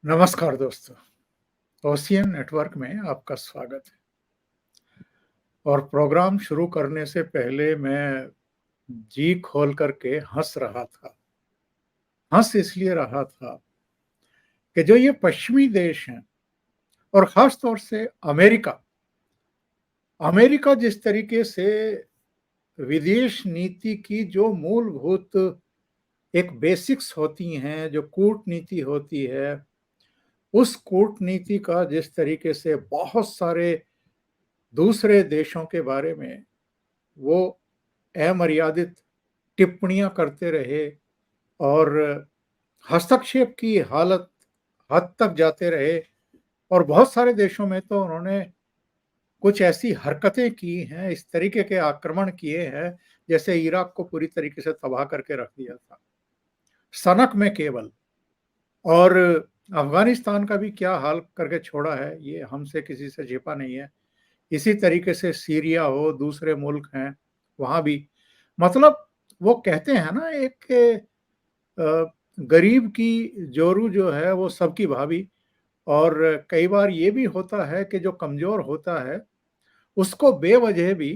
नमस्कार दोस्तों, ocean network में आपका स्वागत है। और प्रोग्राम शुरू करने से पहले मैं जी खोल करके हंस रहा था। हंस इसलिए रहा था कि जो ये पश्चिमी देश हैं और खास तौर से अमेरिका अमेरिका जिस तरीके से विदेश नीति की जो मूलभूत एक बेसिक्स होती हैं, जो कूटनीति होती है, उस कूटनीति का जिस तरीके से बहुत सारे दूसरे देशों के बारे में वो अमर्यादित टिप्पणियां करते रहे और हस्तक्षेप की हालत हद तक जाते रहे। और बहुत सारे देशों में तो उन्होंने कुछ ऐसी हरकतें की हैं, इस तरीके के आक्रमण किए हैं, जैसे इराक को पूरी तरीके से तबाह करके रख दिया था सनक में केवल। और अफगानिस्तान का भी क्या हाल करके छोड़ा है, ये हमसे किसी से छिपा नहीं है। इसी तरीके से सीरिया हो, दूसरे मुल्क हैं, वहां भी मतलब वो कहते हैं ना, एक गरीब की जोरू जो है वो सबकी भाभी। और कई बार ये भी होता है कि जो कमजोर होता है उसको बेवजह भी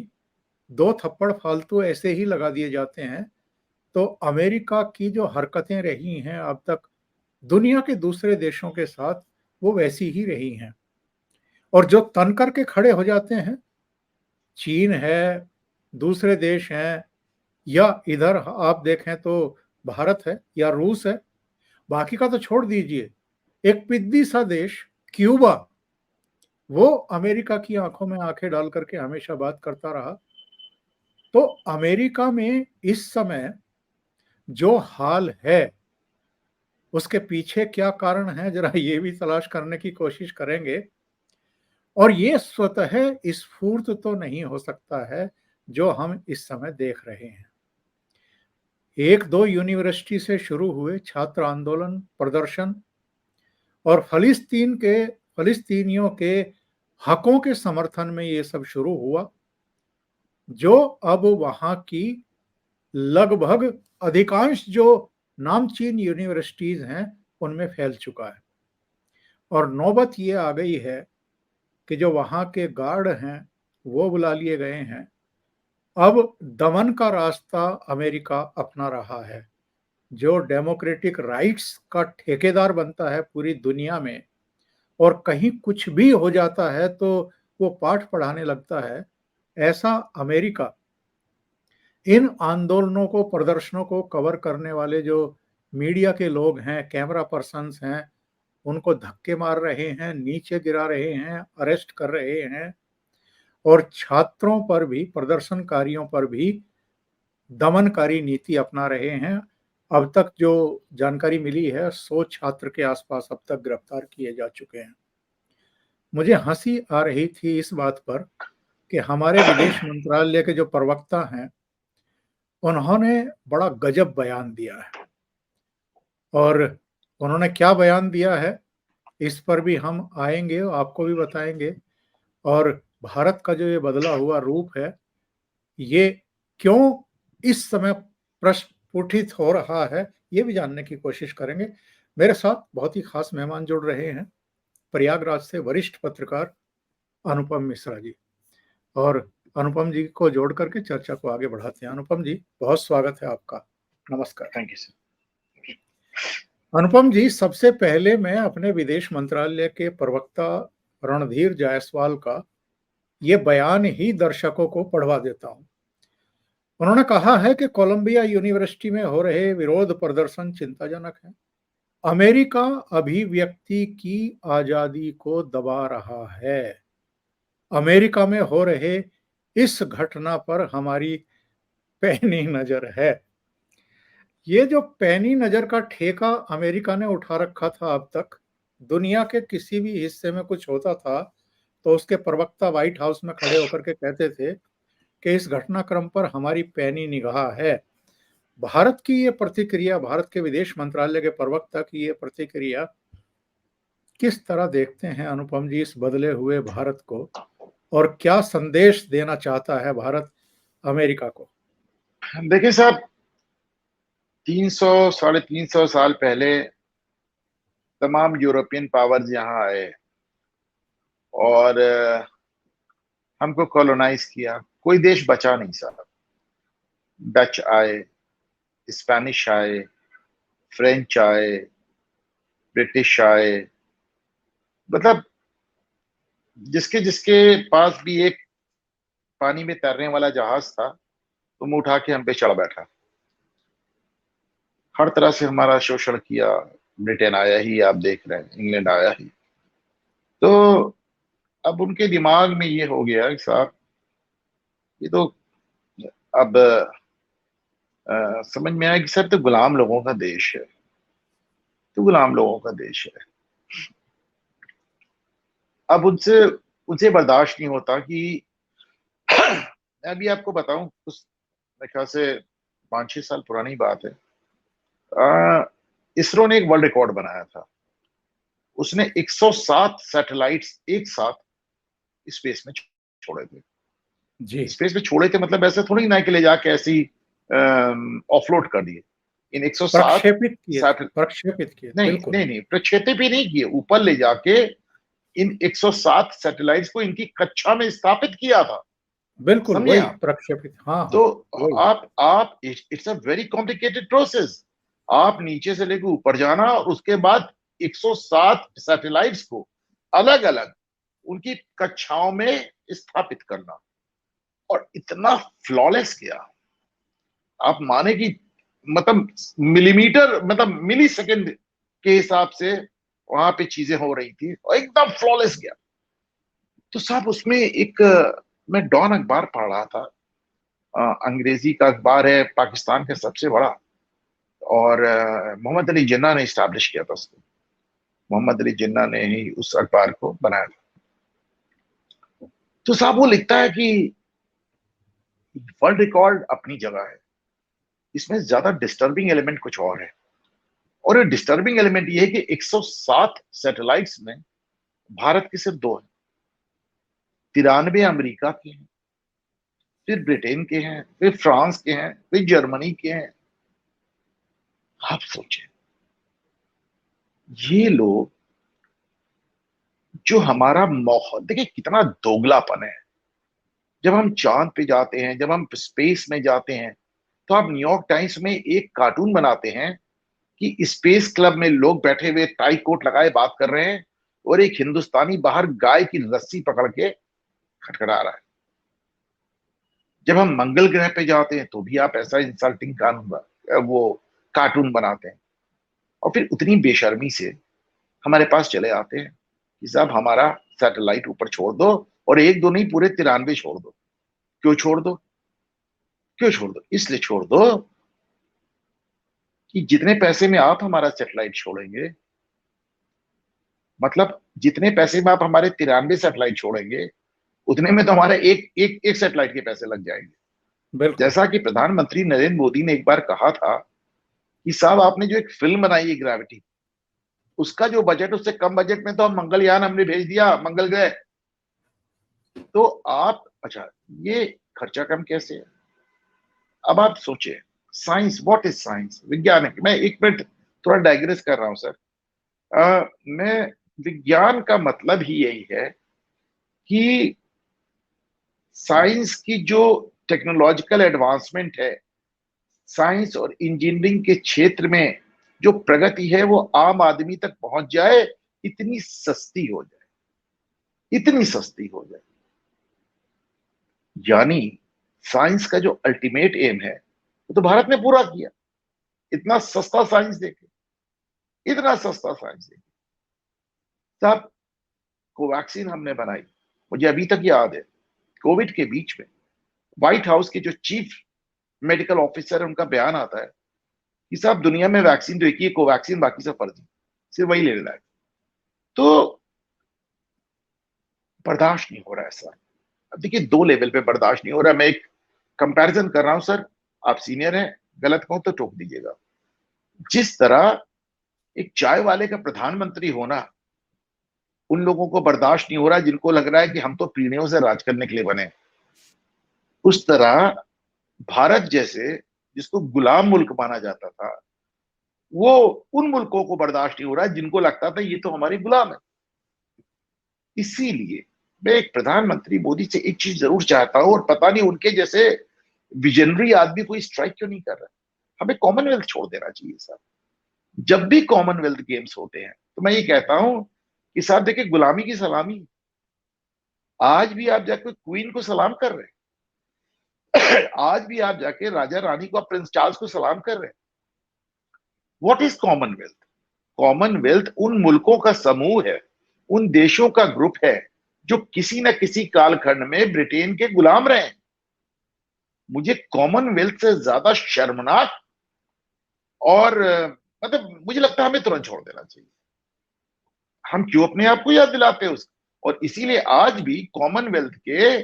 दो थप्पड़ फालतू ऐसे ही लगा दिए जाते हैं। तो अमेरिका की जो हरकतें रही हैं अब तक दुनिया के दूसरे देशों के साथ, वो वैसी ही रही हैं। और जो तन करके खड़े हो जाते हैं, चीन है, दूसरे देश हैं, या इधर आप देखें तो भारत है या रूस है, बाकी का तो छोड़ दीजिए। एक पिद्दी सा देश क्यूबा, वो अमेरिका की आंखों में आंखें डाल करके हमेशा बात करता रहा। तो अमेरिका में इस समय जो हाल है, उसके पीछे क्या कारण है, जरा ये भी तलाश करने की कोशिश करेंगे। और ये स्वतः स्फूर्त तो नहीं हो सकता है जो हम इस समय देख रहे हैं। एक दो यूनिवर्सिटी से शुरू हुए छात्र आंदोलन, प्रदर्शन, और फलिस्तीनियों के हकों के समर्थन में ये सब शुरू हुआ, जो अब वहां की लगभग अधिकांश जो नामचीन यूनिवर्सिटीज हैं उनमें फैल चुका है। और नौबत ये आ गई है कि जो वहां के गार्ड हैं वो बुला लिए गए हैं। अब दमन का रास्ता अमेरिका अपना रहा है। जो डेमोक्रेटिक राइट्स का ठेकेदार बनता है पूरी दुनिया में, और कहीं कुछ भी हो जाता है तो वो पाठ पढ़ाने लगता है, ऐसा अमेरिका इन आंदोलनों को, प्रदर्शनों को कवर करने वाले जो मीडिया के लोग हैं, कैमरा पर्सन्स हैं, उनको धक्के मार रहे हैं, नीचे गिरा रहे हैं, अरेस्ट कर रहे हैं। और छात्रों पर भी, प्रदर्शनकारियों पर भी दमनकारी नीति अपना रहे हैं। अब तक जो जानकारी मिली है, 100 छात्र के आसपास अब तक गिरफ्तार किए जा चुके हैं। मुझे हंसी आ रही थी इस बात पर कि हमारे विदेश मंत्रालय के जो प्रवक्ता हैं, उन्होंने बड़ा गजब बयान दिया है। और उन्होंने क्या बयान दिया है, इस पर भी हम आएंगे, आपको भी बताएंगे। और भारत का जो ये बदला हुआ रूप है, ये क्यों इस समय प्रस्फुटित हो रहा है, ये भी जानने की कोशिश करेंगे। मेरे साथ बहुत ही खास मेहमान जुड़ रहे हैं, प्रयागराज से वरिष्ठ पत्रकार अनुपम मिश्रा जी। और अनुपम जी को जोड़ करके चर्चा को आगे बढ़ाते हैं। अनुपम जी, बहुत स्वागत है आपका। नमस्कार। Thank you sir. Anupam ji, सबसे पहले मैं अपने विदेश मंत्रालय के प्रवक्ता रणधीर जायसवाल का ये बयान ही दर्शकों को पढ़वा देता हूं। उन्होंने कहा है कि कोलंबिया यूनिवर्सिटी में हो रहे विरोध प्रदर्शन चिंताजनक है। अमेरिका अभिव्यक्ति की आजादी को दबा रहा है। अमेरिका में हो रहे इस घटना पर हमारी पैनी नजर है। ये जो पैनी नजर का ठेका अमेरिका ने उठा रखा था अब तक, दुनिया के किसी भी हिस्से में कुछ होता था तो उसके प्रवक्ता व्हाइट हाउस में खड़े होकर के कहते थे कि इस घटनाक्रम पर हमारी पैनी निगाह है। भारत की ये प्रतिक्रिया, भारत के विदेश मंत्रालय के प्रवक्ता की ये प्रतिक्रिया किस तरह देखते हैं अनुपम जी, इस बदले हुए भारत को? और क्या संदेश देना चाहता है भारत अमेरिका को? देखिए साहब, 300 350 साल पहले तमाम यूरोपियन पावर्स यहाँ आए और हमको कॉलोनाइज किया। कोई देश बचा नहीं साहब। डच आए, स्पेनिश आए, फ्रेंच आए, ब्रिटिश आए, मतलब जिसके जिसके पास भी एक पानी में तैरने वाला जहाज था तुम उठा के हम पे चढ़ बैठा। हर तरह से हमारा शोषण किया। ब्रिटेन आया ही, आप देख रहे हैं, इंग्लैंड आया ही। तो अब उनके दिमाग में ये हो गया कि साहब ये तो अब समझ में आया कि सर तो गुलाम लोगों का देश है, तो गुलाम लोगों का देश है। अब उनसे उनसे बर्दाश्त नहीं होता कि मैं अभी आपको बताऊं, कुछ मेरे ख्याल से 5-6 साल पुरानी बात है। इसरो ने एक वर्ल्ड रिकॉर्ड बनाया था। उसने 107 सैटेलाइट्स एक साथ स्पेस में छोड़े थे। जी। स्पेस में छोड़े थे मतलब ऐसे थोड़ी ना कि ले जाके ऐसे ही ऑफलोड कर दिए। इन 107 प्रक्षेपित किए थे, सैटेलाइट, प्रक्षेपित किए थे, नहीं बिल्कुल। नहीं नहीं, प्रक्षेपित भी नहीं किए, ऊपर ले जाके इन 107 सैटेलाइट्स को इनकी कक्षा में स्थापित किया था। बिल्कुल समझे वही आप? प्रक्षेपित, हाँ तो हाँ, वही। आप it's a very complicated process. आप नीचे से लेकर ऊपर जाना और उसके बाद 107 सैटेलाइट्स को अलग अलग उनकी कक्षाओं में स्थापित करना, और इतना फ्लॉलेस किया। आप माने कि मतलब मिलीमीटर, मतलब मिली सेकेंड के हिसाब से वहां पे चीजें हो रही थी और एकदम फ्लॉलेस गया। तो साहब उसमें एक मैं डॉन अखबार पढ़ रहा था। अंग्रेजी का अखबार है, पाकिस्तान का सबसे बड़ा। और मोहम्मद अली जिन्ना ने स्टैब्लिश किया था उसको। मोहम्मद अली जिन्ना ने ही उस अखबार को बनाया था। तो साहब वो लिखता है कि वर्ल्ड रिकॉर्ड अपनी जगह है, इसमें ज्यादा डिस्टर्बिंग एलिमेंट कुछ और है। और ये डिस्टर्बिंग एलिमेंट ये है कि 107 सैटेलाइट्स में भारत के सिर्फ 2 हैं। 93 अमेरिका के हैं, फिर ब्रिटेन के हैं, फिर फ्रांस के हैं, फिर जर्मनी के हैं। आप सोचें, ये लोग जो हमारा माहौल देखिए कितना दोगलापन है। जब हम चांद पे जाते हैं, जब हम स्पेस में जाते हैं, तो आप न्यूयॉर्क टाइम्स में एक कार्टून बनाते हैं कि स्पेस क्लब में लोग बैठे हुए टाई कोट लगाए बात कर रहे हैं और एक हिंदुस्तानी बाहर गाय की रस्सी पकड़ के खटखटा रहा है। जब हम मंगल ग्रह पे जाते हैं तो भी आप ऐसा इंसल्टिंग कानून वो कार्टून बनाते हैं। और फिर उतनी बेशर्मी से हमारे पास चले आते हैं कि साहब हमारा सैटेलाइट ऊपर छोड़ दो, और एक दो नहीं, पूरे 93 छोड़ दो। क्यों छोड़ दो? क्यों छोड़ दो? इसलिए छोड़ दो कि जितने पैसे में आप हमारा सैटेलाइट छोड़ेंगे, मतलब जितने पैसे में आप हमारे 93 सैटेलाइट छोड़ेंगे, उतने में तो हमारे एक एक एक सैटेलाइट के पैसे लग जाएंगे। बिल्कुल। जैसा कि प्रधानमंत्री नरेंद्र मोदी ने एक बार कहा था कि साहब आपने जो एक फिल्म बनाई है ग्रेविटी, उसका जो बजट, उससे कम बजट में तो हम मंगलयान हमने भेज दिया मंगल ग्रह। तो आप अच्छा, ये खर्चा कम कैसे है? अब आप सोचिए, साइंस, व्हाट इज साइंस, विज्ञान है। मैं एक मिनट थोड़ा डाइग्रेस कर रहा हूं सर। मैं विज्ञान का मतलब ही यही है कि साइंस की जो टेक्नोलॉजिकल एडवांसमेंट है, साइंस और इंजीनियरिंग के क्षेत्र में जो प्रगति है वो आम आदमी तक पहुंच जाए, इतनी सस्ती हो जाए, इतनी सस्ती हो जाए। यानी साइंस का जो अल्टीमेट एम है वो तो भारत ने पूरा किया। इतना सस्ता साइंस देके, इतना सस्ता साइंस देके साहब, कोवैक्सीन हमने बनाई। मुझे अभी तक याद है, कोविड के बीच में व्हाइट हाउस के जो चीफ मेडिकल ऑफिसर है, उनका बयान आता है कि साहब दुनिया में वैक्सीन तो एक ही है, कोवैक्सीन, बाकी सब फर्जी, सिर्फ वही लेने लायक। तो बर्दाश्त नहीं हो रहा है सर। अब देखिए 2 लेवल पे बर्दाश्त नहीं हो रहा है। मैं एक कंपैरिजन कर रहा हूं सर, आप सीनियर हैं, गलत कहूं तो टोक दीजिएगा। जिस तरह एक चाय वाले का प्रधानमंत्री होना उन लोगों को बर्दाश्त नहीं हो रहा है जिनको लग रहा है कि हम तो पीढ़ियों से राज करने के लिए बने, उस तरह भारत जैसे जिसको गुलाम मुल्क माना जाता था, वो उन मुल्कों को बर्दाश्त नहीं हो रहा जिनको लगता था ये तो हमारे गुलाम है। इसीलिए मैं एक प्रधानमंत्री मोदी से एक चीज जरूर चाहता हूं, और पता नहीं उनके जैसे विजनरी आदमी कोई स्ट्राइक क्यों नहीं कर रहा। हमें कॉमनवेल्थ छोड़ देना चाहिए साहब। जब भी कॉमनवेल्थ गेम्स होते हैं तो मैं ये कहता हूं कि साहब देखिए, गुलामी की सलामी आज भी आप जाकर क्वीन को सलाम कर रहे हैं। आज भी आप जाके राजा रानी को, प्रिंस चार्ल्स को सलाम कर रहे हैं। What is Commonwealth? कॉमनवेल्थ उन मुल्कों का समूह है, उन देशों का ग्रुप है जो किसी न किसी कालखंड में ब्रिटेन के गुलाम रहे हैं। मुझे कॉमनवेल्थ से ज्यादा शर्मनाक और मतलब मुझे लगता है हमें तुरंत छोड़ देना चाहिए। हम क्यों अपने आप को याद दिलाते हैं उसको। और इसीलिए आज भी कॉमनवेल्थ के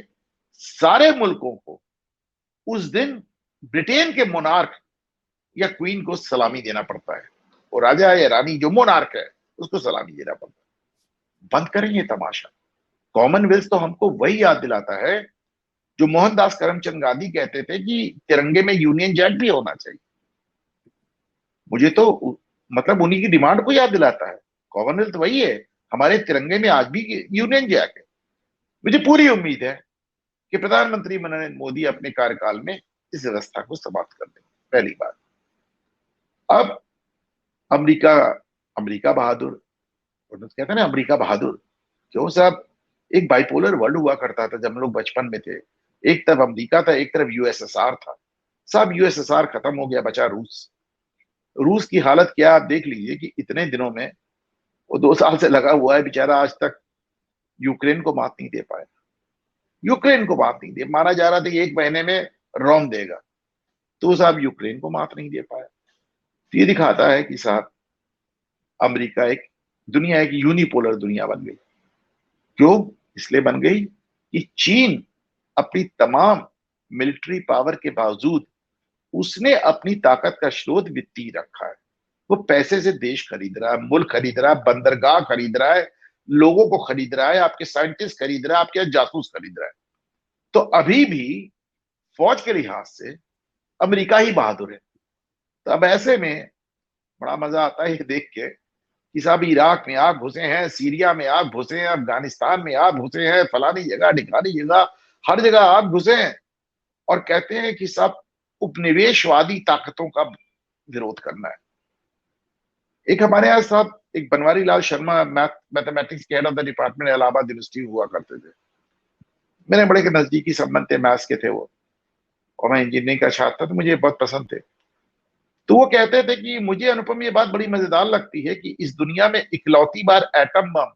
सारे मुल्कों को उस दिन ब्रिटेन के मोनार्क या क्वीन को सलामी देना पड़ता है, और राजा या रानी जो मोनार्क है उसको सलामी देना पड़ता है। बंद करें ये तमाशा। कॉमनवेल्थ तो हमको वही याद दिलाता है जो मोहनदास करमचंद गांधी कहते थे कि तिरंगे में यूनियन जैक भी होना चाहिए। मुझे तो मतलब उन्हीं की डिमांड को याद दिलाता है। कॉमनवेल्थ वही है, हमारे तिरंगे में आज भी यूनियन जैक है। मुझे पूरी उम्मीद है कि प्रधानमंत्री नरेंद्र मोदी अपने कार्यकाल में इस व्यवस्था को समाप्त कर देंगे। पहली बात। अब अमेरिका, अमेरिका बहादुर, कहते हैं ना अमेरिका बहादुर, क्यों साहब? एक बाइपोलर वर्ल्ड हुआ करता था जब हम लोग बचपन में थे। एक तरफ अमेरिका था, एक तरफ यूएसएसआर था। साहब यूएसएसआर खत्म हो गया, बचा रूस। रूस की हालत क्या आप देख लीजिए कि इतने दिनों में वो 2 साल से लगा हुआ है बेचारा, आज तक यूक्रेन को मात नहीं दे पाया। यूक्रेन को मात नहीं दे, माना जा रहा था कि 1 महीने में रोम देगा, तो साहब यूक्रेन को मात नहीं दे पाया। तो ये दिखाता है कि साहब अमेरिका एक दुनिया, एक यूनिपोलर दुनिया बन गई। क्यों इसलिए बन गई कि चीन अपनी तमाम मिलिट्री पावर के बावजूद उसने अपनी ताकत का स्रोत वित्तीय रखा है। वो पैसे से देश खरीद रहा है, मुल्क खरीद रहा है, बंदरगाह खरीद रहा है, लोगों को खरीद रहा है, आपके साइंटिस्ट खरीद रहा है, आपके जासूस खरीद रहा है। तो अभी भी फौज के लिहाज से अमेरिका ही बहादुर है। तो अब ऐसे में बड़ा मजा आता है देख के कि साहब इराक में आग घुसे हैं, सीरिया में आग घुसे हैं, अफगानिस्तान में आग घुसे हैं, फलानी जगह ढिकानी जगह, हर जगह आग घुसे हैं, और कहते हैं कि सब उपनिवेशवादी ताकतों का विरोध करना है। एक हमारे यहाँ साहब एक बनवारी लाल शर्मा, मैथमेटिक्स के head of the department Allahabad university हुआ करते थे। मेरे बड़े के नजदीकी संबंध थे, मैथ्स के थे वो, और मैं इंजीनियरिंग का छात्र था, तो मुझे बहुत पसंद थे। तो वो कहते थे कि मुझे अनुपम ये बात बड़ी मजेदार लगती है कि इस दुनिया में इकलौती बार एटम बम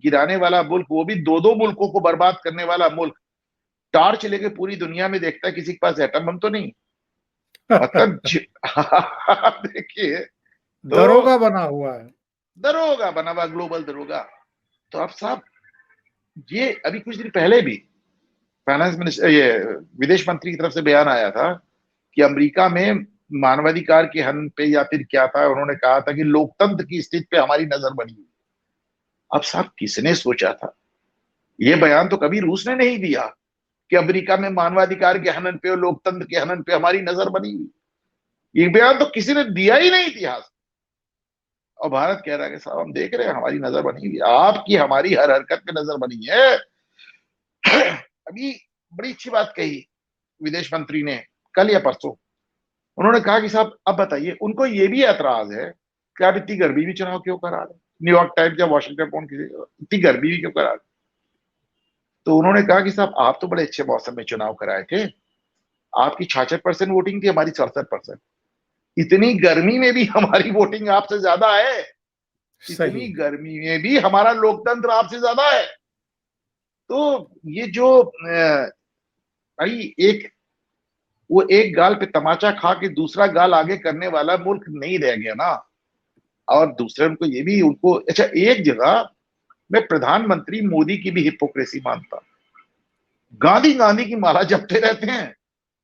गिराने वाला मुल्क, वो भी 2-2 मुल्कों को बर्बाद करने वाला मुल्क, टॉर्च लेके पूरी दुनिया में देखता है किसी के पास एटम बम तो नहीं। मतलब देखिए, तो दरोगा बना हुआ है, दरोगा बना हुआ, ग्लोबल दरोगा। तो अब साहब ये अभी कुछ दिन पहले भी फाइनेंस मिनिस्टर, ये विदेश मंत्री की तरफ से बयान आया था कि अमेरिका में मानवाधिकार के हनन पे, या फिर क्या था, उन्होंने कहा था कि लोकतंत्र की स्थिति पे हमारी नजर बनी हुई। अब साहब किसने सोचा था? ये बयान तो कभी रूस ने नहीं दिया कि अमेरिका में मानवाधिकार के हनन पे और लोकतंत्र के हनन पे हमारी नजर बनी हुई। ये बयान तो किसी ने दिया ही नहीं इतिहास। और भारत कह रहा है कि साहब हम देख रहे हैं हमारी नजर बनी हुई, आपकी हमारी हर हरकत पे नजर बनी है। अभी बड़ी अच्छी बात कही विदेश मंत्री ने कल या परसों। उन्होंने कहा कि साहब अब बताइए, उनको ये भी एतराज है कि आप इतनी गर्मी में चुनाव क्यों करा रहे, न्यूयॉर्क टाइम्स या वॉशिंगटन पोस्ट की इतनी गर्मी में क्यों करा रहे। तो उन्होंने कहा कि साहब आप तो बड़े अच्छे मौसम में चुनाव कराए थे, आपकी 66% वोटिंग थी, हमारी 67%। इतनी गर्मी में भी हमारी वोटिंग आपसे ज्यादा है, इतनी गर्मी में भी हमारा लोकतंत्र आपसे ज्यादा है। तो ये जो भाई एक, वो एक गाल पे तमाचा खा के दूसरा गाल आगे करने वाला मुल्क नहीं रह गया ना। और दूसरे उनको ये भी, उनको अच्छा, एक जगह मैं प्रधानमंत्री मोदी की भी हिपोक्रेसी मानता। गांधी गांधी की माला जपते रहते हैं,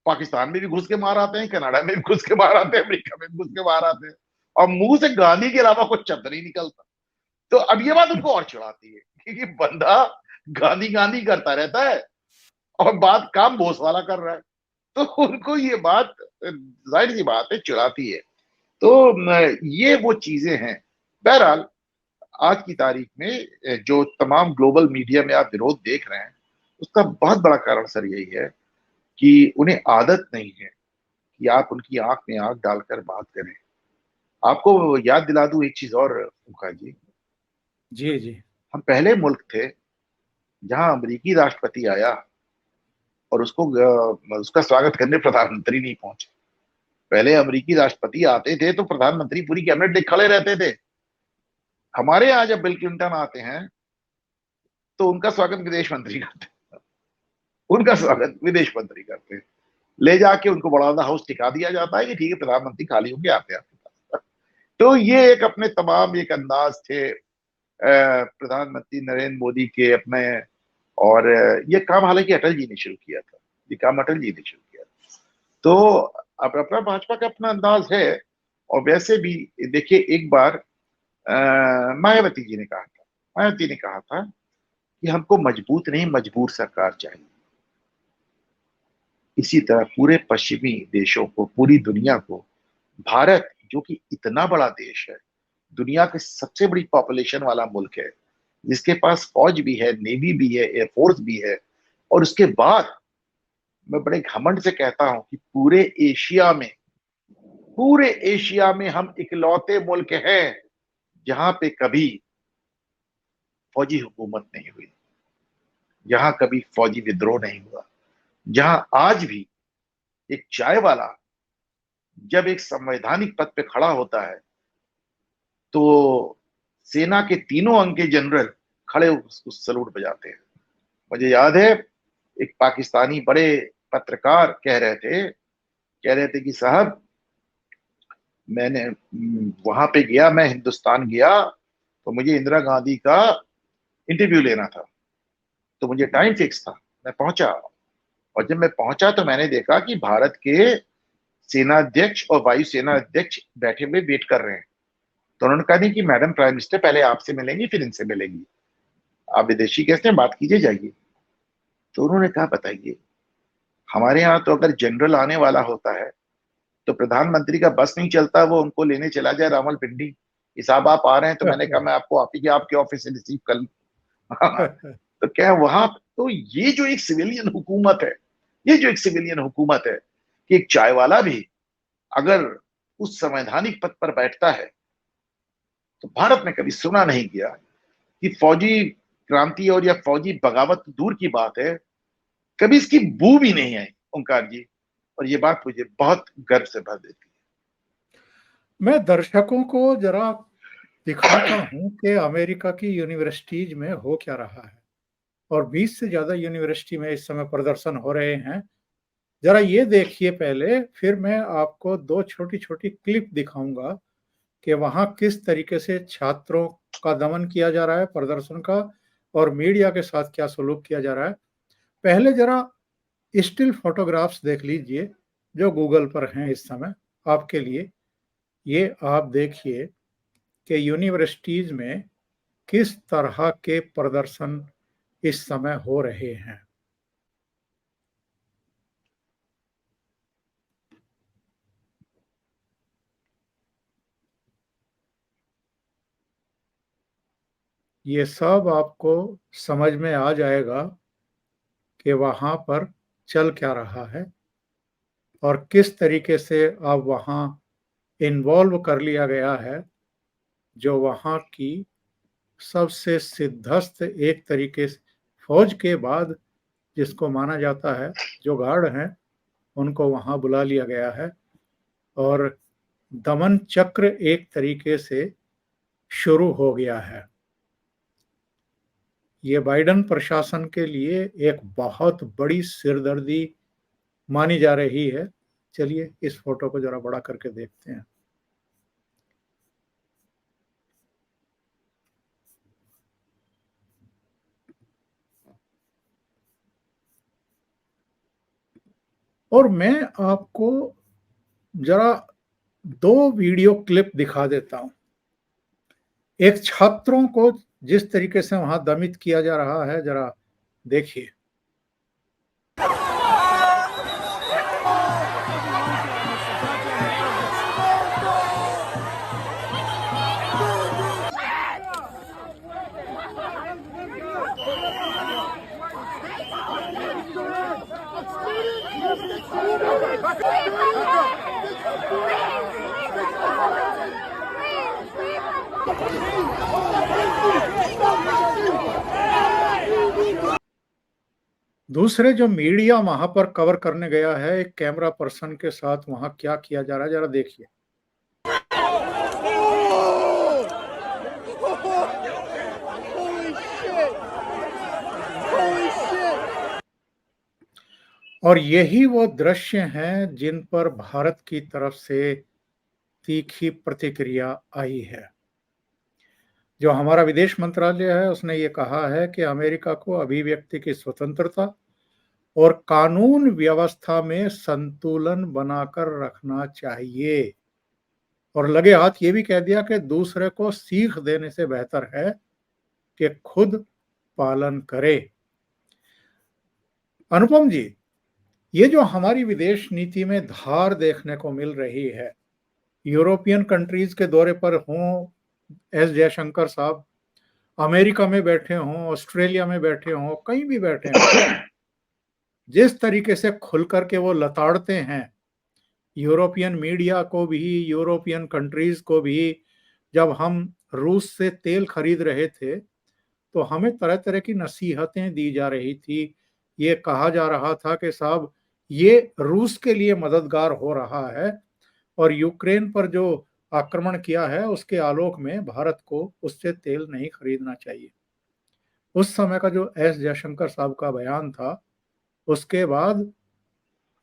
पाकिस्तान में भी घुस के मार आते हैं, कनाडा में भी घुस के मार आते हैं, अमेरिका में भी घुस के मार आते हैं, और मुंह से गांधी के अलावा कुछ शब्द नहीं निकलता। तो अब ये बात उनको और चिढ़ाती है क्योंकि बंदा गांधी गांधी करता रहता है और बात काम बोस वाला कर रहा है। तो उनको ये बात जाहिर सी बात है चिढ़ाती है। तो ये वो चीजें हैं। बहरहाल आज की तारीख में जो तमाम ग्लोबल मीडिया में आप विरोध देख रहे हैं, उसका बहुत बड़ा कारण सर यही है कि उन्हें आदत नहीं है कि आप उनकी आंख में आंख डालकर बात करें। आपको याद दिला दूं एक चीज और फूफा जी, जी जी। हम पहले मुल्क थे जहां अमेरिकी राष्ट्रपति आया और उसका स्वागत करने प्रधानमंत्री नहीं पहुंचे। पहले अमेरिकी राष्ट्रपति आते थे तो प्रधानमंत्री पूरी कैबिनेट देख खड़े रहते थे। हमारे यहाँ जब बिल क्लिंटन आते हैं तो उनका स्वागत विदेश मंत्री करते हैं, उनका स्वागत विदेश मंत्री करते हैं। ले जाके उनको बड़ा हाउस टिका दिया जाता है कि ठीक है प्रधानमंत्री खाली होंगे आते आपके पास। तो ये एक अपने तमाम एक अंदाज थे प्रधानमंत्री नरेंद्र मोदी के अपने। और ये काम हालांकि अटल जी ने शुरू किया था, ये काम अटल जी ने शुरू किया था। तो अब अपना भाजपा का अपना अंदाज है। और वैसे भी देखिए एक बार मायावती जी ने कहा था, मायावती ने कहा था कि हमको मजबूत नहीं मजबूर सरकार चाहिए। इसी तरह पूरे पश्चिमी देशों को, पूरी दुनिया को, भारत जो कि इतना बड़ा देश है, दुनिया के सबसे बड़ी पॉपुलेशन वाला मुल्क है, जिसके पास फौज भी है, नेवी भी है, एयरफोर्स भी है, और उसके बाद मैं बड़े घमंड से कहता हूं कि पूरे एशिया में हम इकलौते मुल्क हैं जहां पे कभी फौजी हुकूमत नहीं हुई, जहां कभी फौजी विद्रोह नहीं हुआ, जहां आज भी एक चाय वाला जब एक संवैधानिक पद पे खड़ा होता है तो सेना के तीनों अंग के जनरल खड़े उसको सलूट बजाते हैं। मुझे याद है एक पाकिस्तानी बड़े पत्रकार कह रहे थे कि साहब मैंने वहां पे गया, मैं हिंदुस्तान गया तो मुझे इंदिरा गांधी का इंटरव्यू लेना था, तो मुझे टाइम फिक्स था, मैं पहुंचा। और जब मैं पहुंचा तो मैंने देखा कि भारत के सेनाध्यक्ष और वायुसेना अध्यक्ष बैठे हुए वेट कर रहे हैं। तो उन्होंने कहा नहीं कि मैडम प्राइम मिनिस्टर पहले आपसे मिलेंगी फिर इनसे मिलेंगी, आप विदेशी गेस्ट हैं, बात कीजिए जाइए। तो उन्होंने कहा बताइए, हमारे यहाँ तो अगर जनरल आने वाला होता है तो प्रधानमंत्री का बस नहीं चलता, वो उनको लेने चला जाए रावलपिंडी कि साहब आप आ रहे हैं, तो मैंने कहा मैं आपको आप ही आपके ऑफिस से रिसीव कर लूं। तो क्या वहां तो ये जो एक सिविलियन हुकूमत है, ये जो एक सिविलियन हुकूमत है कि एक चाय वाला भी अगर उस संवैधानिक पद पर बैठता है, तो भारत में कभी सुना नहीं गया कि फौजी क्रांति और या फौजी बगावत दूर की बात है, कभी इसकी बू भी नहीं आई ओंकार जी। और ये बात मुझे बहुत गर्व से भर देती मैं दर्शकों को जरा दिखाता हूं कि अमेरिका की यूनिवर्सिटीज में हो क्या रहा है, और 20 से ज्यादा यूनिवर्सिटी में इस समय प्रदर्शन हो रहे हैं। जरा ये देखिए पहले, फिर मैं आपको दो छोटी छोटी क्लिप दिखाऊंगा कि वहां किस तरीके से छात्रों का दमन किया जा रहा है, प्रदर्शन का, और मीडिया के साथ क्या सलूक किया जा रहा है। पहले जरा स्टिल फोटोग्राफ्स देख लीजिए जो गूगल पर हैं इस समय आपके लिए। ये आप देखिए कि यूनिवर्सिटीज में किस तरह के प्रदर्शन इस समय हो रहे हैं। ये सब आपको समझ में आ जाएगा कि वहां पर चल क्या रहा है और किस तरीके से अब वहां इन्वॉल्व कर लिया गया है जो वहां की सबसे सिद्धस्त एक तरीके से फौज के बाद जिसको माना जाता है, जो गार्ड हैं उनको वहां बुला लिया गया है और दमन चक्र एक तरीके से शुरू हो गया है। ये बाइडेन प्रशासन के लिए एक बहुत बड़ी सिरदर्दी मानी जा रही है। चलिए इस फोटो को जरा बड़ा करके देखते हैं। और मैं आपको जरा दो वीडियो क्लिप दिखा देता हूं। एक छात्रों को जिस तरीके से वहां दमित किया जा रहा है, जरा देखिए। दूसरे जो मीडिया वहां पर कवर करने गया है, एक कैमरा पर्सन के साथ वहां क्या किया जा रहा है, जरा देखिए। और यही वो दृश्य हैं जिन पर भारत की तरफ से तीखी प्रतिक्रिया आई है। जो हमारा विदेश मंत्रालय है, उसने ये कहा है कि अमेरिका को अभिव्यक्ति की स्वतंत्रता और कानून व्यवस्था में संतुलन बनाकर रखना चाहिए, और लगे हाथ ये भी कह दिया कि दूसरे को सीख देने से बेहतर है कि खुद पालन करे। अनुपम जी, ये जो हमारी विदेश नीति में धार देखने को मिल रही है, यूरोपियन कंट्रीज के दौरे पर हों एस जयशंकर साहब, अमेरिका में बैठे हों, ऑस्ट्रेलिया में बैठे हों, कहीं भी बैठे हों, जिस तरीके से खुल करके वो लताड़ते हैं यूरोपियन मीडिया को भी, यूरोपियन कंट्रीज को भी। जब हम रूस से तेल खरीद रहे थे तो हमें तरह तरह की नसीहतें दी जा रही थी। ये कहा जा रहा था कि साहब ये रूस के लिए मददगार हो रहा है, और यूक्रेन पर जो आक्रमण किया है उसके आलोक में भारत को उससे तेल नहीं खरीदना चाहिए। उस समय का जो एस जयशंकर साहब का बयान था, उसके बाद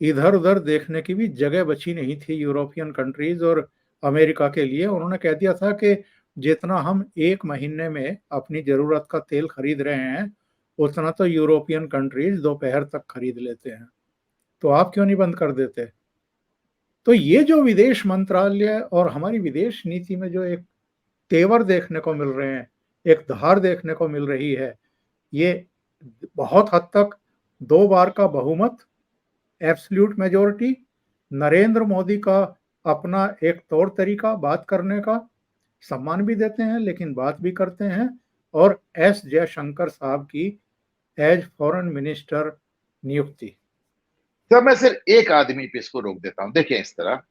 इधर उधर देखने की भी जगह बची नहीं थी यूरोपियन कंट्रीज और अमेरिका के लिए। उन्होंने कह दिया था कि जितना हम एक महीने में अपनी जरूरत का तेल खरीद रहे हैं, उतना तो यूरोपियन कंट्रीज दोपहर तक खरीद लेते हैं, तो आप क्यों नहीं बंद कर देते। तो ये जो विदेश मंत्रालय और हमारी विदेश नीति में जो एक तेवर देखने को मिल रहे हैं, एक धार देखने को मिल रही है, ये बहुत हद तक 2 बार का बहुमत, एब्सोल्यूट मेजोरिटी, नरेंद्र मोदी का अपना एक तौर तरीका बात करने का, सम्मान भी देते हैं लेकिन बात भी करते हैं, और एस जयशंकर साहब की एज फॉरेन मिनिस्टर नियुक्ति। तो मैं सिर्फ एक आदमी पे इसको रोक देता हूं। देखिए, इस तरह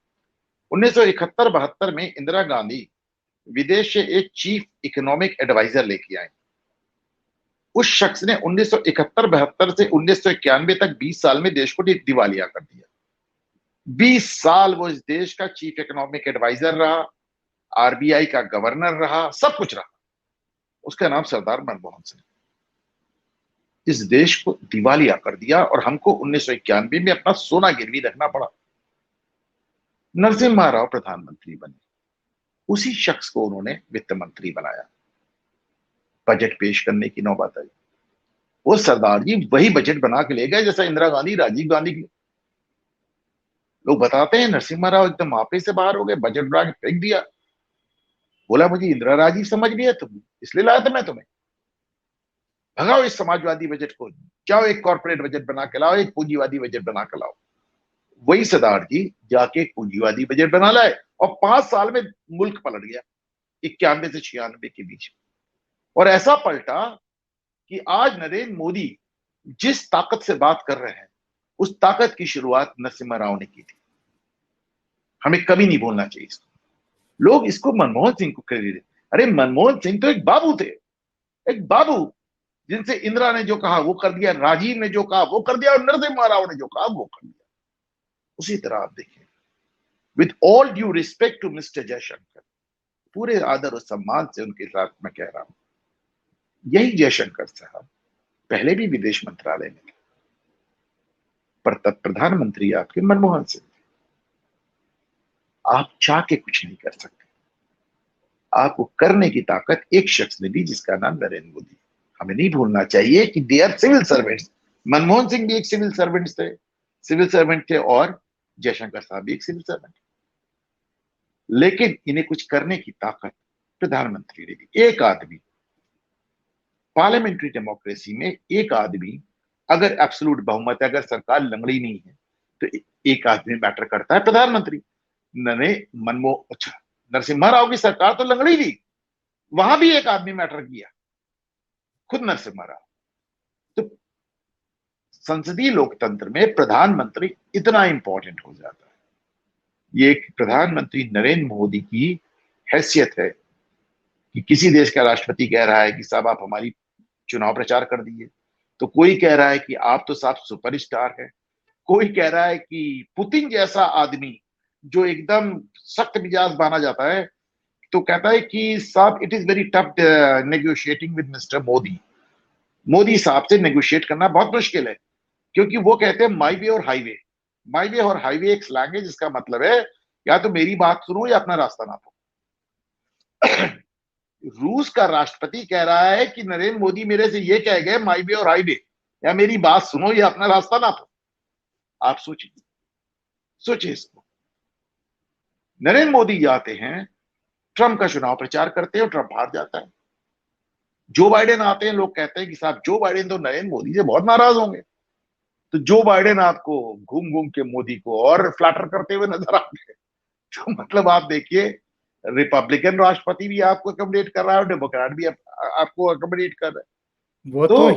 1971-72 में इंदिरा गांधी विदेश से एक चीफ इकोनॉमिक एडवाइजर लेके आए। उस शख्स ने 1971-72 से 1991 तक 20 साल में देश को दिवालिया कर दिया। 20 साल वो इस देश का चीफ इकोनॉमिक एडवाइजर रहा, आरबीआई का गवर्नर रहा, सब कुछ रहा। उसका नाम सरदार मनमोहन सिंह। इस देश को दिवालिया कर दिया और हमको 1991 में अपना सोना गिरवी रखना पड़ा। नरसिम्हा राव प्रधानमंत्री बने, उसी शख्स को उन्होंने वित्त मंत्री बनाया। बजट पेश करने की नौबत आई, वो सरदार जी वही बजट बना के ले गए जैसा इंदिरा गांधी, राजीव गांधी की। लोग बताते हैं नरसिम्हा राव एकदम आपे से बाहर हो गए, बजट बना के फेंक दिया। बोला मुझे इंदिरा राजीव समझ लिया तुम, इसलिए लाया था मैं तुम्हें। भगाओ इस समाजवादी बजट को, जाओ एक कॉर्पोरेट बजट बना के लाओ, एक पूंजीवादी बजट बना के लाओ। वही सरदार जी जाके एक पूंजीवादी बजट बना लाए और 5 साल में मुल्क पलट गया, 91 से 96 के बीच। और ऐसा पलटा कि आज नरेंद्र मोदी जिस ताकत से बात कर रहे हैं, उस ताकत की शुरुआत नरसिम्हा राव ने की थी। हमें कभी नहीं भूलना चाहिए इसको। लोग इसको मनमोहन सिंह को क्रेडिट, अरे मनमोहन सिंह तो एक बाबू थे, एक बाबू जिनसे इंदिरा ने जो कहा वो कर दिया, राजीव ने जो कहा वो कर दिया, और नरसिम्हा राव ने जो कहा वो कर दिया। उसी तरह आप देखिए, with all due respect to mister Jaishankar, पूरे आदर और सम्मान से उनके साथ मैं कह रहा हूं, यही जयशंकर साहब पहले भी विदेश मंत्रालय में थे, पर तब प्रधानमंत्री आपके मनमोहन सिंह थे। आप चाह के कुछ नहीं कर सकते, आपको करने की ताकत एक शख्स ने दी जिसका नाम नरेंद्र मोदी। हमें नहीं भूलना चाहिए कि they are civil servants. Manmohan Singh भी एक सिविल सर्वेंट थे और जयशंकर साहब भी एक सिविल सर्वेंट, लेकिन इन्हें कुछ करने की ताकत प्रधानमंत्री ने दी। एक आदमी, पार्लियामेंट्री डेमोक्रेसी में एक आदमी, अगर एब्सोल्यूट बहुमत है, अगर सरकार लंगड़ी नहीं है, तो एक आदमी मैटर करता है, प्रधानमंत्री। नरसिम्हा राव की सरकार तो लंगड़ी थी, वहां भी एक आदमी मैटर किया, खुद नरसिम्हा राव। तो संसदीय लोकतंत्र में प्रधानमंत्री इतना इंपॉर्टेंट हो जाता है। ये एक प्रधानमंत्री नरेंद्र मोदी की हैसियत है कि किसी देश का राष्ट्रपति कह रहा है कि साहब आप हमारी चुनाव प्रचार कर दिए, तो कोई कह रहा है कि आप तो साहब सुपरस्टार है, कोई कह रहा है कि पुतिन जैसा आदमी जो एकदम सख्त मिजाज माना जाता है, तो कहता है कि साहब it is very tough negotiating with mister Modi. Modi साहब से नेगोशिएट करना बहुत मुश्किल है, क्योंकि वो कहते हैं माई वे और हाईवे। माई वे और हाईवे एक स्लैंग है जिसका मतलब है या तो मेरी बात सुनो या अपना रास्ता नापो। रूस का राष्ट्रपति कह रहा है कि नरेंद्र मोदी मेरे से ये कह गए माई वे और हाईवे, या मेरी बात सुनो या अपना रास्ता नापो। आप सोचिए, सोचिए इसको। नरेंद्र मोदी जाते हैं, ट्रंप का चुनाव प्रचार करते हैं और ट्रंप हार जाता है। जो बाइडेन आते हैं, लोग कहते हैं कि साहब जो बाइडेन तो नरेंद्र मोदी से बहुत नाराज होंगे। तो जो बाइडेन आपको घूम घूम के मोदी को और फ्लैटर करते हुए नजर आते हैं। तो मतलब आप देखिए, रिपब्लिकन राष्ट्रपति भी आपको अकोमोडेट कर रहा है और डेमोक्रेट भी आपको अकोमोडेट कर रहा है। वो तो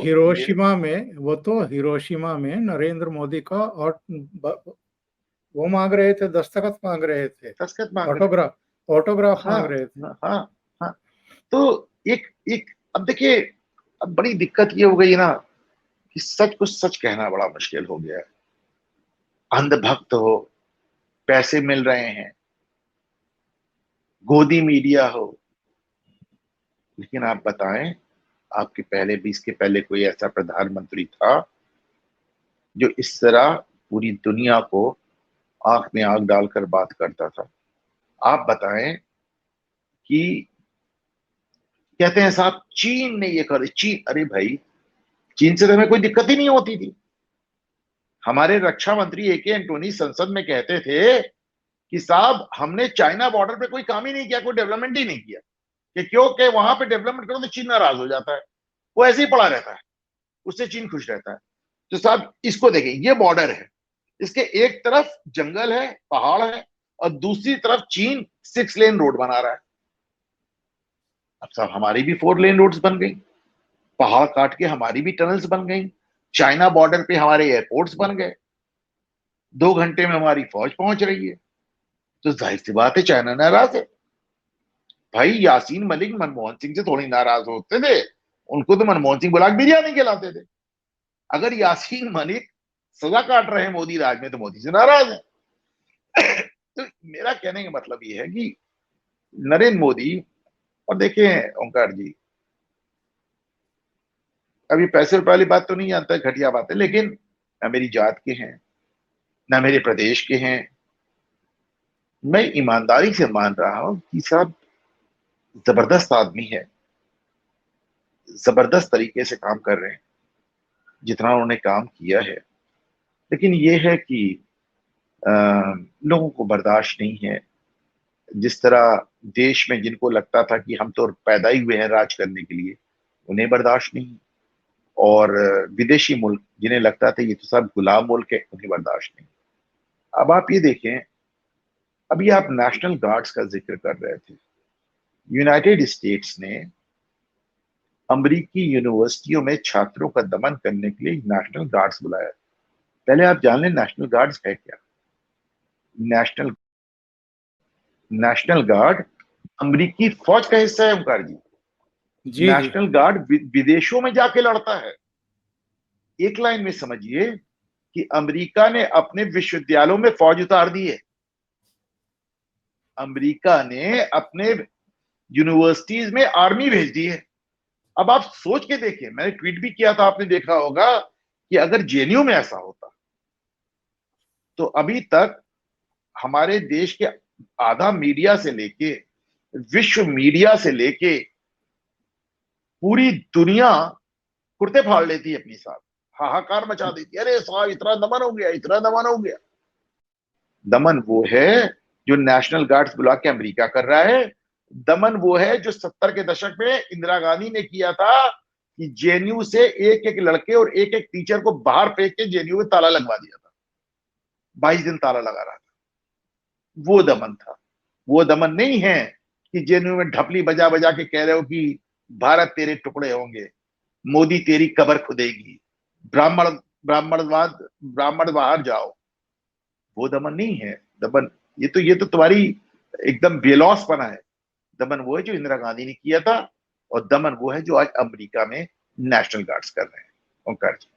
हिरोशिमा में नरेंद्र मोदी का और वो मांग रहे थे, दस्तखत मांग रहे थे, दस्तखत मांग रहे थे, ऑटोग्राफ हाँ, मांग रहे थे। हाँ, हाँ। तो एक एक अब देखिए, अब बड़ी दिक्कत ये हो गई ना कि सच को सच कहना बड़ा मुश्किल हो गया है। अंधभक्त हो, पैसे मिल रहे हैं, गोदी मीडिया हो, लेकिन आप बताएं, आपके पहले भी इसके पहले कोई ऐसा प्रधानमंत्री था जो इस तरह पूरी दुनिया को आंख में आंख डालकर बात करता था? आप बताएं कि कहते हैं साहब चीन ने ये कर, चीन, अरे भाई चीन से तो हमें कोई दिक्कत ही नहीं होती थी। हमारे रक्षा मंत्री एके एंटोनी संसद में कहते थे कि साहब हमने चाइना बॉर्डर पे कोई काम ही नहीं किया, कोई डेवलपमेंट ही नहीं किया, कि क्योंकि वहां पे डेवलपमेंट करो तो चीन नाराज हो जाता है, वो ऐसे ही पड़ा रहता है, उससे चीन खुश रहता है। तो साहब इसको देखें, ये बॉर्डर है, इसके एक तरफ जंगल है, पहाड़ है, और दूसरी तरफ चीन 6 लेन रोड बना रहा है। अब साहब हमारी भी 4 लेन रोड्स बन गई, पहाड़ काट के हमारी भी टनल्स बन गई, चाइना बॉर्डर पे हमारे एयरपोर्ट्स बन गए, 2 घंटे में हमारी फौज पहुंच रही है। तो जाहिर सी बात है चाइना नाराज है। भाई यासीन मलिक मनमोहन सिंह से थोड़ी नाराज होते थे, उनको तो मनमोहन सिंह बुला के बिरयानी खिलाते थे। अगर यासीन मलिक सजा काट रहे हैं मोदी राज में, तो मोदी से नाराज है। तो मेरा कहने का मतलब ये है कि नरेंद्र मोदी, और देखें ओंकार जी, अभी पैसे रुपए वाली बात तो नहीं जानता है, घटिया बात है, लेकिन ना मेरी जात के हैं, ना मेरे प्रदेश के हैं। मैं ईमानदारी से मान रहा हूं कि साहब जबरदस्त आदमी है, जबरदस्त तरीके से काम कर रहे हैं जितना उन्होंने काम किया है। लेकिन ये है कि लोगों को बर्दाश्त नहीं है। जिस तरह देश में जिनको लगता था कि हम तो पैदा ही हुए हैं राज करने के लिए, उन्हें बर्दाश्त नहीं, और विदेशी मुल्क जिन्हें लगता था ये तो सब गुलाम मुल्क है, उन्हें बर्दाश्त नहीं। अब आप ये देखें, अभी आप नेशनल गार्ड्स का जिक्र कर रहे थे। यूनाइटेड स्टेट्स ने अमेरिकी यूनिवर्सिटियों में छात्रों का दमन करने के लिए नेशनल गार्ड्स बुलाया। पहले आप जान लें नेशनल गार्ड्स है क्या। नेशनल नेशनल गार्ड अमेरिकी फौज का हिस्सा है ओंकार जी। जी जी। नेशनल गार्ड विदेशों में जाके लड़ता है। एक लाइन में समझिए कि अमेरिका ने अपने विश्वविद्यालयों में फौज उतार दी है। अमेरिका ने अपने यूनिवर्सिटीज में आर्मी भेज दी है। अब आप सोच के देखिए, मैंने ट्वीट भी किया था, आपने देखा होगा कि अगर जेएनयू में ऐसा होता तो अभी तक हमारे देश के आधा मीडिया से लेके, विश्व मीडिया से लेके, पूरी दुनिया कुर्ते फाड़ लेती है अपनी साथ, हाहाकार मचा देती है, अरे साहब इतना दमन हो गया, इतना दमन हो गया। दमन वो है जो नेशनल गार्ड्स बुला के अमेरिका कर रहा है। दमन वो है जो 70 के दशक में इंदिरा गांधी ने किया था कि जेएनयू से एक एक लड़के और एक एक टीचर को बाहर फेंक के जेएनयू में ताला लगवा दिया था। 22 दिन ताला लगा रहा था। वो दमन था। वो दमन नहीं है कि जेएनयू में ढपली बजा बजा के कह रहे हो कि भारत तेरे टुकड़े होंगे, मोदी तेरी कब्र खुदेगी, ब्राह्मण ब्राह्मणवाद, ब्राह्मण बाहर जाओ। वो दमन नहीं है। दमन ये तो तुम्हारी एकदम बेलौस पना है। दमन वो है जो इंदिरा गांधी ने किया था, और दमन वो है जो आज अमेरिका में नेशनल गार्ड्स कर रहे हैं। ओंकार जी।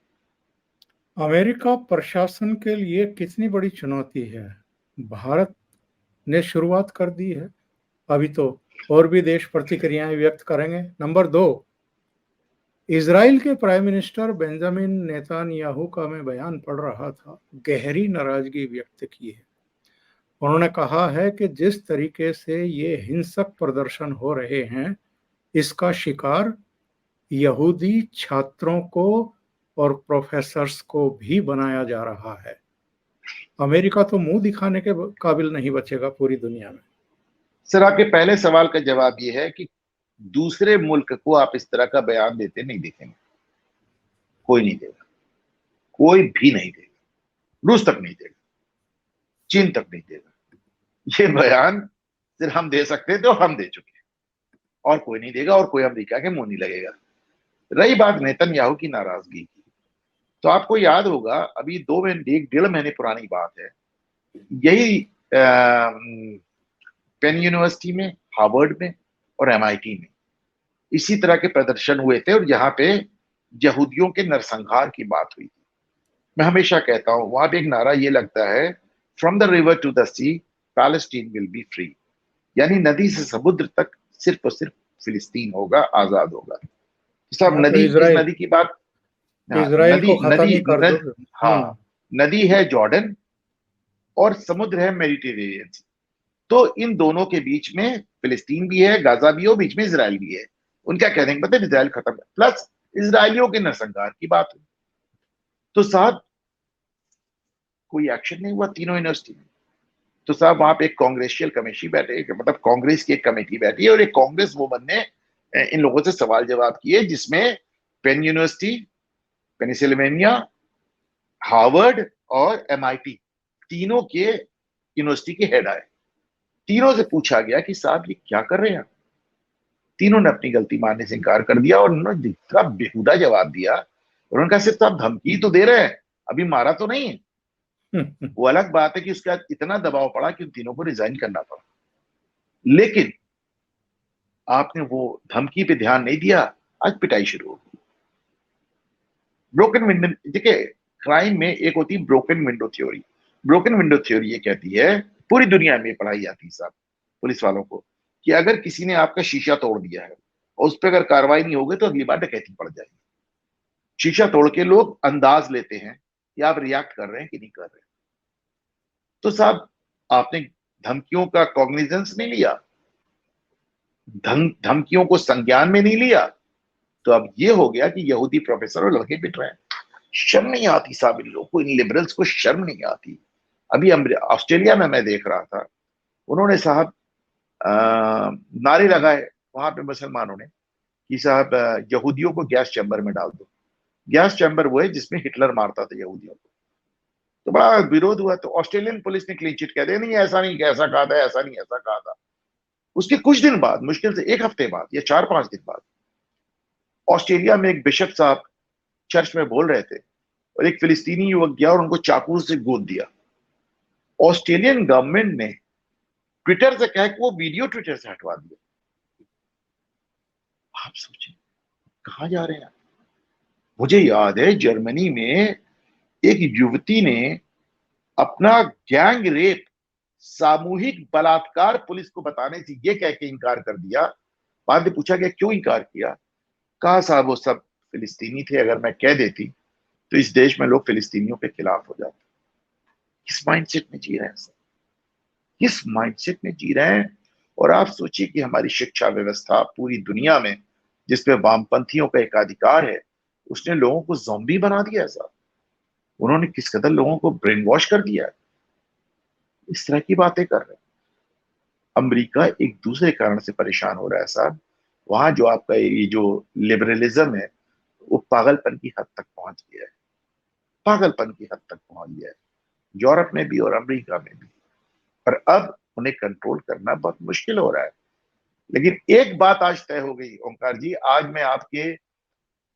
अमेरिका प्रशासन के लिए कितनी बड़ी चुनौती है। भारत ने शुरुआत कर दी है, अभी तो और भी देश प्रतिक्रियाएं व्यक्त करेंगे। नंबर 2, इजराइल के प्राइम मिनिस्टर बेंजामिन नेतान्याहू का मैं बयान पढ़ रहा था, गहरी नाराजगी व्यक्त की है। उन्होंने कहा है कि जिस तरीके से ये हिंसक प्रदर्शन हो रहे हैं, इसका शिकार यहूदी छात्रों को और प्रोफेसर्स को भी बनाया जा रहा है। अमेरिका तो मुंह दिखाने के काबिल नहीं बचेगा पूरी दुनिया में। सर, आपके पहले सवाल का जवाब ये है कि दूसरे मुल्क को आप इस तरह का बयान देते नहीं देखेंगे, कोई नहीं देगा, कोई भी नहीं देगा, रूस तक नहीं देगा, चीन तक नहीं देगा। ये बयान सिर्फ हम दे सकते थे और हम दे चुके हैं, और कोई नहीं देगा, और कोई अमेरिका के मुंह नहीं लगेगा। रही बात नेतन्याहू की नाराजगी की, तो आपको याद होगा अभी 1.5 महीने पुरानी बात है, यही पेन यूनिवर्सिटी में, हार्वर्ड में और एमआईटी में इसी तरह के प्रदर्शन हुए थे, और यहाँ पे यहूदियों के नरसंहार की बात हुई थी। मैं हमेशा कहता हूं, वहां पे एक नारा ये लगता है, from the river to the sea Palestine will be free, यानी नदी से समुद्र तक सिर्फ और सिर्फ फिलिस्तीन होगा, आजाद होगा। साहब, हाँ, तो नदी, किस इजराइल नदी की बात? हाँ, इजराइल को नदी खत्म नदी ही कर दो। हाँ, नदी है जॉर्डन और समुद्र है मेडिटेरेनियन। तो इन दोनों के बीच में फिलिस्तीन भी है, गाजा भी है, बीच में इसराइल भी है। उनका कहने का मतलब इसराइल खत्म है, प्लस इसराइलियों के नरसंहार की बात हुई। तो साहब, कोई एक्शन नहीं हुआ तीनों यूनिवर्सिटी में। तो साहब, वहां पे एक कांग्रेसियल कमेटी बैठे, मतलब कांग्रेस की एक कमेटी बैठी है, और एक कांग्रेस वुमन ने इन लोगों से सवाल जवाब किए, जिसमें पेन यूनिवर्सिटी, पेनिसिल्वेनिया, हार्वर्ड और एमआईटी तीनों के यूनिवर्सिटी के हेड आए। तीनों से पूछा गया कि साहब ये क्या कर रहे हैं। तीनों ने अपनी गलती मानने से इनकार कर दिया, और उन्होंने इतना बेहुदा जवाब दिया। उन्होंने कहा सिर्फ आप धमकी तो दे रहे हैं, अभी मारा तो नहीं है। वो अलग बात है कि उसका इतना दबाव पड़ा कि उन तीनों को रिजाइन करना पड़ा, लेकिन आपने वो धमकी पे ध्यान नहीं दिया, आज पिटाई शुरू हो गई। ब्रोकन विंडो, देखिए, क्राइम में एक होती है broken window theory. Broken window theory ये कहती है, पूरी दुनिया में पढ़ाई जाती है साहब पुलिस वालों को, कि अगर किसी ने आपका शीशा तोड़ दिया है और उस पर अगर कार्रवाई नहीं होगी तो अगली बार डकैती पड़ जाएगी। शीशा तोड़ के लोग अंदाज लेते हैं कि आप रिएक्ट कर रहे हैं कि नहीं कर रहे। तो साहब, आपने धमकियों का कॉग्निजेंस नहीं लिया, धमकियों को संज्ञान में नहीं लिया, तो अब ये हो गया कि यहूदी प्रोफेसर और लड़के पिट रहे हैं। शर्म नहीं आती साहब इन लोगों को, इन लिबरल्स को शर्म नहीं आती। अभी ऑस्ट्रेलिया में मैं देख रहा था, उन्होंने साहब नारे लगाए वहां पे मुसलमानों ने कि साहब यहूदियों को गैस चैम्बर में डाल दो। गैस चैम्बर वो है जिसमें हिटलर मारता था यहूदियों को। तो बड़ा विरोध हुआ, तो ऑस्ट्रेलियन पुलिस ने क्लीन चिट कह दिया, नहीं ऐसा नहीं, ऐसा कहा था, ऐसा नहीं, ऐसा कहा था। उसके कुछ दिन बाद, मुश्किल से 1 हफ्ते बाद या 4-5 दिन बाद, ऑस्ट्रेलिया में एक बिशप साहब चर्च में बोल रहे थे, और एक फिलिस्तीनी युवक गया और उनको चाकू से गोद दिया। ऑस्ट्रेलियन गवर्नमेंट ने ट्विटर से कहा कि वो वीडियो ट्विटर से हटवा दिया। आप सोचिए कहां जा रहे हैं। मुझे याद है जर्मनी में एक युवती ने अपना गैंग रेप, सामूहिक बलात्कार पुलिस को बताने से ये कह के इनकार कर दिया। बाद में पूछा गया क्यों इनकार किया, कहा साहब वो सब फिलिस्तीनी थे, अगर मैं कह देती तो इस देश में लोग फिलिस्तीनियों के खिलाफ हो जाते। किस माइंडसेट में जी रहे हैं सर, किस माइंडसेट में जी रहे हैं। और आप सोचिए कि हमारी शिक्षा व्यवस्था पूरी दुनिया में, जिसपे वामपंथियों का एक अधिकार है, उसने लोगों को ज़ॉम्बी बना दिया साहब। उन्होंने किस कदर लोगों को ब्रेन वॉश कर दिया है। इस तरह की बातें कर रहे हैं। अमेरिका एक दूसरे कारण से परेशान हो रहा है साहब। वहां जो आपका ये जो लिबरलिज्म है, वो पागलपन की हद तक पहुंच गया है, पागलपन की हद तक पहुंच गया है, यूरोप में भी और अमेरिका में भी। और अब उन्हें कंट्रोल करना बहुत मुश्किल हो रहा है। लेकिन एक बात आज तय हो गई ओंकार जी, आज मैं आपके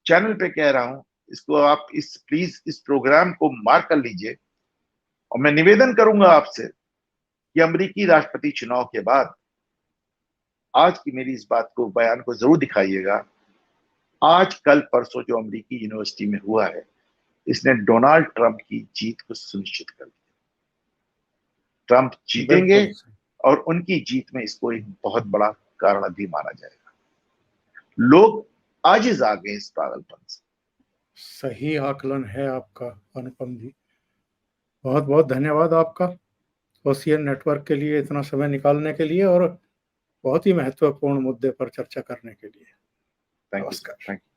चैनल पे कह रहा हूं, इसको आप प्लीज इस प्रोग्राम को मार्क कर लीजिए, और मैं निवेदन करूंगा आपसे कि अमेरिकी राष्ट्रपति चुनाव के बाद आज की मेरी इस बात को, बयान को जरूर दिखाइएगा आज कल परसों जो अमेरिकी यूनिवर्सिटी में हुआ है, इसने डोनाल्ड ट्रंप की जीत को सुनिश्चित कर दिया। ट्रंप जीतेंगे बिल्कुल और उनकी जीत में इसको एक बहुत बड़ा कारण भी माना जाएगा। लोग आजिज आ गए इस पागलपन से। सही आकलन है आपका अनुपम जी। बहुत बहुत धन्यवाद आपका ओशियन नेटवर्क के लिए इतना समय निकालने के लिए और बहुत ही महत्वपूर्ण मुद्दे पर चर्चा करने के लिए। थैंक यू सर, नमस्कार। Thank you.